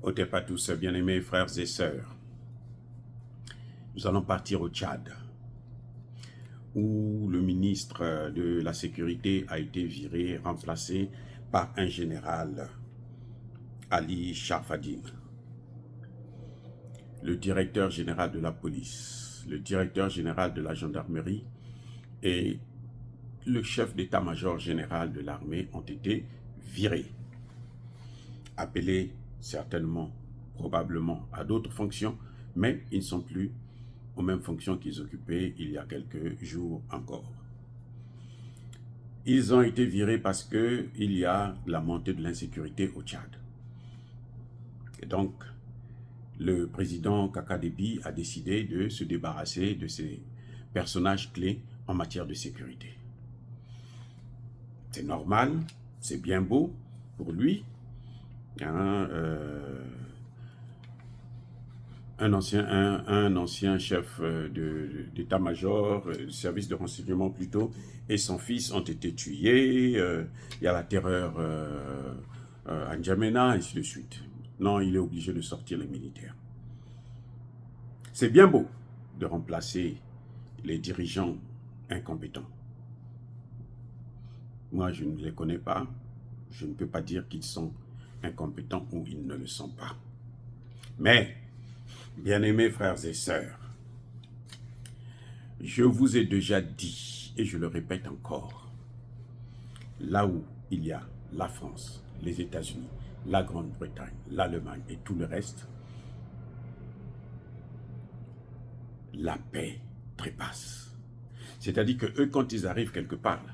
Otep à tous, bien-aimés frères et sœurs. Nous allons partir au Tchad, où le ministre de la Sécurité a été viré, remplacé par un général, Ali Sharfadine. Le directeur général de la police, le directeur général de la gendarmerie et le chef d'état-major général de l'armée ont été virés, appelés certainement, probablement à d'autres fonctions, mais ils ne sont plus aux mêmes fonctions qu'ils occupaient il y a quelques jours encore. Ils ont été virés parce qu'il y a la montée de l'insécurité au Tchad. Et donc, le président Kaka Déby a décidé de se débarrasser de ces personnages clés en matière de sécurité. C'est normal, c'est bien beau pour lui. Un ancien chef d'état-major, service de renseignement plutôt, et son fils ont été tués. Il y a la terreur à N'Djamena, ainsi de suite. Non, il est obligé de sortir les militaires. C'est bien beau de remplacer les dirigeants incompétents. Moi, je ne les connais pas. Je ne peux pas dire qu'ils sont incompétents ou ils ne le sont pas. Mais, bien-aimés frères et sœurs, je vous ai déjà dit, et je le répète encore, là où il y a la France, les États-Unis, la Grande-Bretagne, l'Allemagne et tout le reste, la paix trépasse. C'est-à-dire que eux, quand ils arrivent quelque part,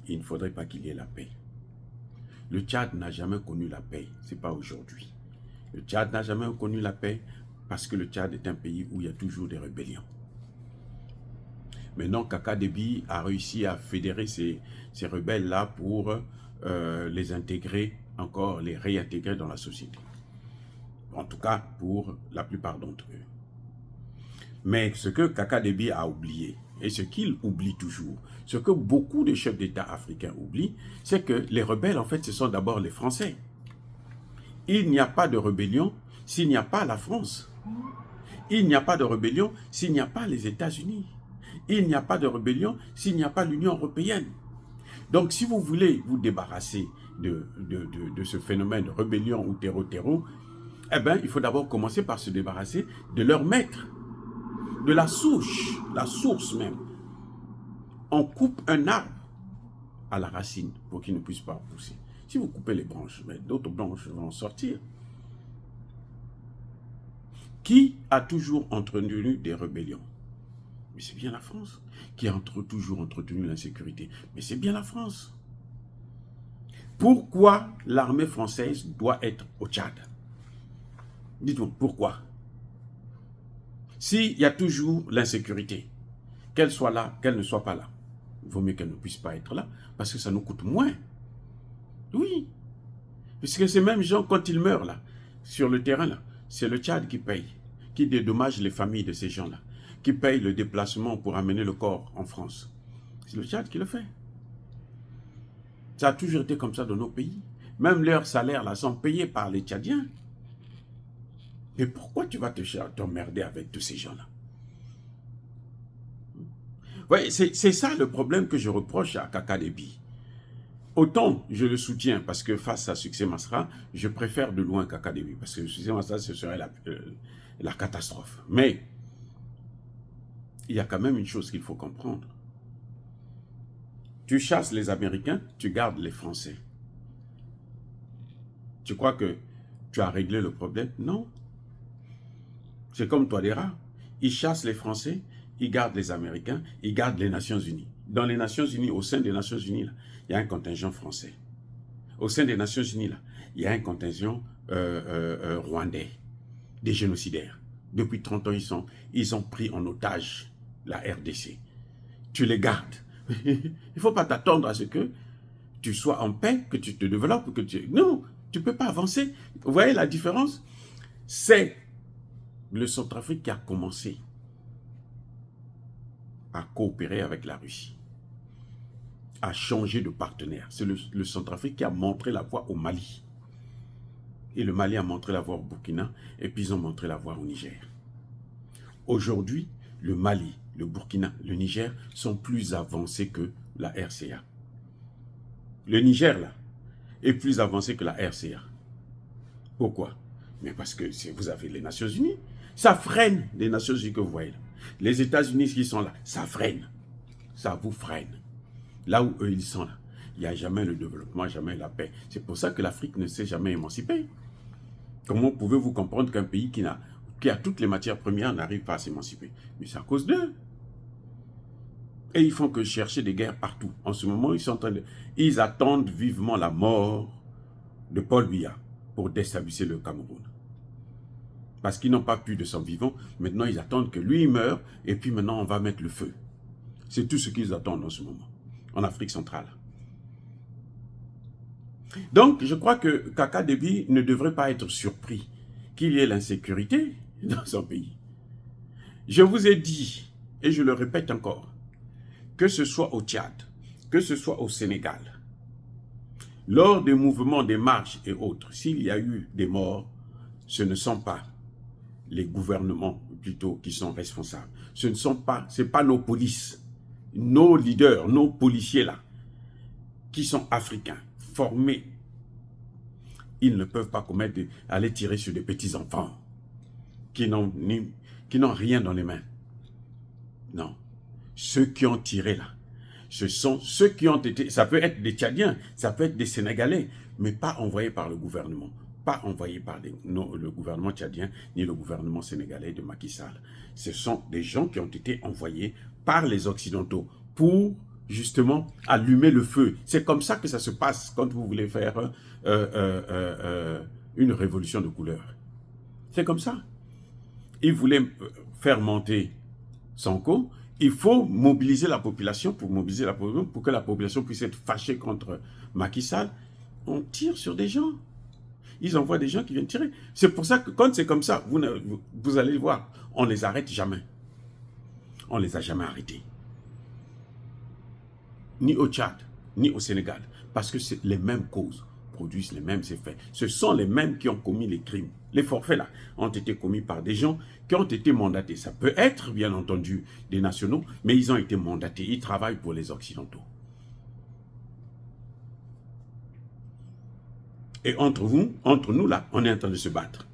il ne faudrait pas qu'il y ait la paix. Le Tchad n'a jamais connu la paix, ce n'est pas aujourd'hui. Le Tchad n'a jamais connu la paix parce que le Tchad est un pays où il y a toujours des rébellions. Maintenant, Kaka Déby a réussi à fédérer ces rebelles-là pour les intégrer, encore les réintégrer dans la société. En tout cas, pour la plupart d'entre eux. Mais ce que Kaka Déby a oublié, et ce qu'il oublie toujours, ce que beaucoup de chefs d'État africains oublient, c'est que les rebelles, en fait, ce sont d'abord les Français. Il n'y a pas de rébellion s'il n'y a pas la France. Il n'y a pas de rébellion s'il n'y a pas les États-Unis. Il n'y a pas de rébellion s'il n'y a pas l'Union européenne. Donc, si vous voulez vous débarrasser de ce phénomène de rébellion ou terreau, eh bien, il faut d'abord commencer par se débarrasser de leur maître, de la souche, la source même. On coupe un arbre à la racine pour qu'il ne puisse pas pousser. Si vous coupez les branches, d'autres branches vont sortir. Qui a toujours entretenu des rébellions? Mais c'est bien la France. Qui a toujours entretenu l'insécurité? Mais c'est bien la France. Pourquoi l'armée française doit être au Tchad? Dites-moi, pourquoi? S'il y a toujours l'insécurité, qu'elle soit là, qu'elle ne soit pas là, il vaut mieux qu'elle ne puisse pas être là, parce que ça nous coûte moins. Oui. Puisque ces mêmes gens, quand ils meurent là, sur le terrain là, c'est le Tchad qui paye, qui dédommage les familles de ces gens-là, qui paye le déplacement pour amener le corps en France. C'est le Tchad qui le fait. Ça a toujours été comme ça dans nos pays. Même leurs salaires là sont payés par les Tchadiens. Mais pourquoi tu vas t'emmerder avec tous ces gens-là? Oui, c'est ça le problème que je reproche à Kaka Déby. Autant je le soutiens parce que face à Succès Masra, je préfère de loin Kaka Déby parce que Succès Masra, ce serait la catastrophe. Mais il y a quand même une chose qu'il faut comprendre. Tu chasses les Américains, tu gardes les Français. Tu crois que tu as réglé le problème? Non. C'est comme Touadéra. Ils chassent les Français, ils gardent les Américains, ils gardent les Nations Unies. Dans les Nations Unies, au sein des Nations Unies, là, il y a un contingent français. Au sein des Nations Unies, là, il y a un contingent rwandais, des génocidaires. Depuis 30 ans, ils ont pris en otage la RDC. Tu les gardes. Il ne faut pas t'attendre à ce que tu sois en paix, que tu te développes, que tu... Non, tu ne peux pas avancer. Vous voyez la différence? C'est le Centrafrique qui a commencé à coopérer avec la Russie, à changer de partenaire. C'est le Centrafrique qui a montré la voie au Mali. Et le Mali a montré la voie au Burkina, et puis ils ont montré la voie au Niger. Aujourd'hui, le Mali, le Burkina, le Niger sont plus avancés que la RCA. Le Niger, là, est plus avancé que la RCA. Pourquoi? Mais parce que vous avez les Nations Unies. Ça freine les Nations Unies que vous voyez là. Les États-Unis qui sont là, ça freine. Ça vous freine. Là où eux, ils sont là, il n'y a jamais le développement, jamais la paix. C'est pour ça que l'Afrique ne s'est jamais émancipée. Comment pouvez-vous comprendre qu'un pays qui a toutes les matières premières n'arrive pas à s'émanciper? Mais c'est à cause d'eux. Et ils font que chercher des guerres partout. En ce moment, ils attendent vivement la mort de Paul Biya pour déstabiliser le Cameroun. Parce qu'ils n'ont pas pu de son vivant. Maintenant, ils attendent que lui meure et puis maintenant, on va mettre le feu. C'est tout ce qu'ils attendent en ce moment, en Afrique centrale. Donc, je crois que Kaka Déby ne devrait pas être surpris qu'il y ait l'insécurité dans son pays. Je vous ai dit, et je le répète encore, que ce soit au Tchad, que ce soit au Sénégal, lors des mouvements, des marches et autres, s'il y a eu des morts, ce ne sont pas les gouvernements plutôt qui sont responsables. C'est pas nos polices, nos leaders, nos policiers là, qui sont africains, formés. Ils ne peuvent pas aller tirer sur des petits-enfants qui n'ont rien dans les mains. Non. Ceux qui ont tiré là, ce sont ceux qui ont été, ça peut être des Tchadiens, ça peut être des Sénégalais, mais pas envoyés par le gouvernement. Pas envoyés par le gouvernement tchadien, ni le gouvernement sénégalais de Macky Sall. Ce sont des gens qui ont été envoyés par les Occidentaux pour justement allumer le feu. C'est comme ça que ça se passe quand vous voulez faire une révolution de couleur. C'est comme ça. Ils voulaient faire monter Sonko. Il faut mobiliser la population pour que la population puisse être fâchée contre Macky Sall. On tire sur des gens. Ils envoient des gens qui viennent tirer. C'est pour ça que quand c'est comme ça, vous allez voir, on ne les arrête jamais. On ne les a jamais arrêtés. Ni au Tchad, ni au Sénégal. Parce que les mêmes causes produisent les mêmes effets. Ce sont les mêmes qui ont commis les crimes. Les forfaits là ont été commis par des gens qui ont été mandatés. Ça peut être, bien entendu, des nationaux, mais ils ont été mandatés. Ils travaillent pour les Occidentaux. Et entre nous là, on est en train de se battre.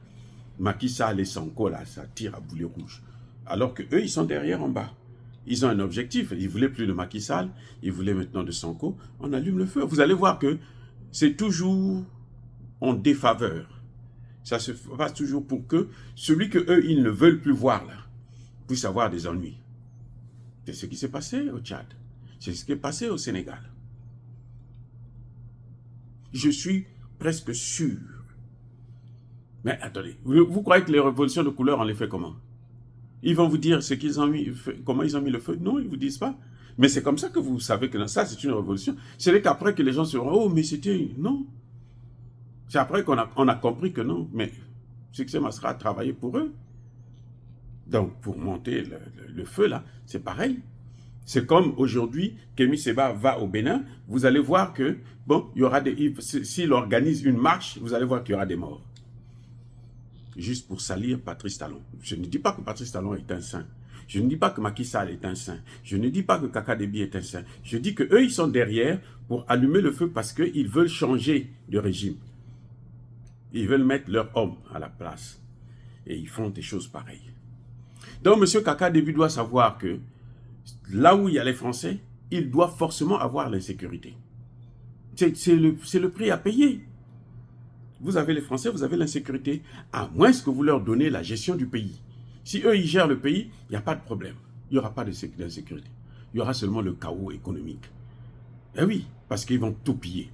Macky Sall et Sonko là, ça tire à boulet rouge. Alors que eux, ils sont derrière en bas. Ils ont un objectif. Ils ne voulaient plus de Macky Sall, ils voulaient maintenant de Sonko. On allume le feu. Vous allez voir que c'est toujours en défaveur. Ça se passe toujours pour que celui que eux, ils ne veulent plus voir là, puisse avoir des ennuis. C'est ce qui s'est passé au Tchad. C'est ce qui est passé au Sénégal. Je suis presque sûr. Mais attendez, vous croyez que les révolutions de couleur, on les fait comment? Ils vont vous dire ce qu'ils ont mis, comment ils ont mis le feu? Non, ils ne vous disent pas. Mais c'est comme ça que vous savez que ça, c'est une révolution. C'est qu'après que les gens se diront, oh, mais c'était... Non. C'est après qu'on a compris que non. Mais Succès Masra a travaillé pour eux. Donc, pour monter le feu, là, c'est pareil. C'est comme aujourd'hui, Kémy Séba va au Bénin, vous allez voir que, bon, il y aura s'il organise une marche, vous allez voir qu'il y aura des morts. Juste pour salir Patrice Talon. Je ne dis pas que Patrice Talon est un saint. Je ne dis pas que Macky Sall est un saint. Je ne dis pas que Kaka Déby est un saint. Je dis qu'eux, ils sont derrière pour allumer le feu parce qu'ils veulent changer de régime. Ils veulent mettre leur homme à la place. Et ils font des choses pareilles. Donc, M. Kaka Déby doit savoir que là où il y a les Français, il doit forcément avoir l'insécurité. C'est le prix à payer. Vous avez les Français, vous avez l'insécurité, à moins que vous leur donnez la gestion du pays. Si eux, ils gèrent le pays, il n'y a pas de problème. Il n'y aura pas d'insécurité. Il y aura seulement le chaos économique. Eh oui, parce qu'ils vont tout piller.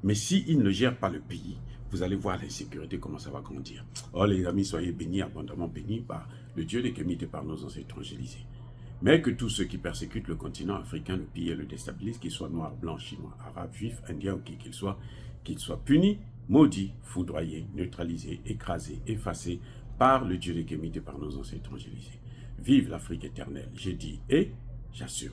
Mais s'ils ne gèrent pas le pays, vous allez voir l'insécurité, comment ça va grandir. Oh les amis, soyez bénis, abondamment bénis par le Dieu des Kémites et par nos ancêtres évangélisés. Mais que tous ceux qui persécutent le continent africain, le pillent et le déstabilisent, qu'ils soient noirs, blancs, chinois, arabes, juifs, indiens ou qui qu'ils soient punis, maudits, foudroyés, neutralisés, écrasés, effacés par le Dieu des Kémites et par nos ancêtres évangélisés. Vive l'Afrique éternelle, j'ai dit et j'assume.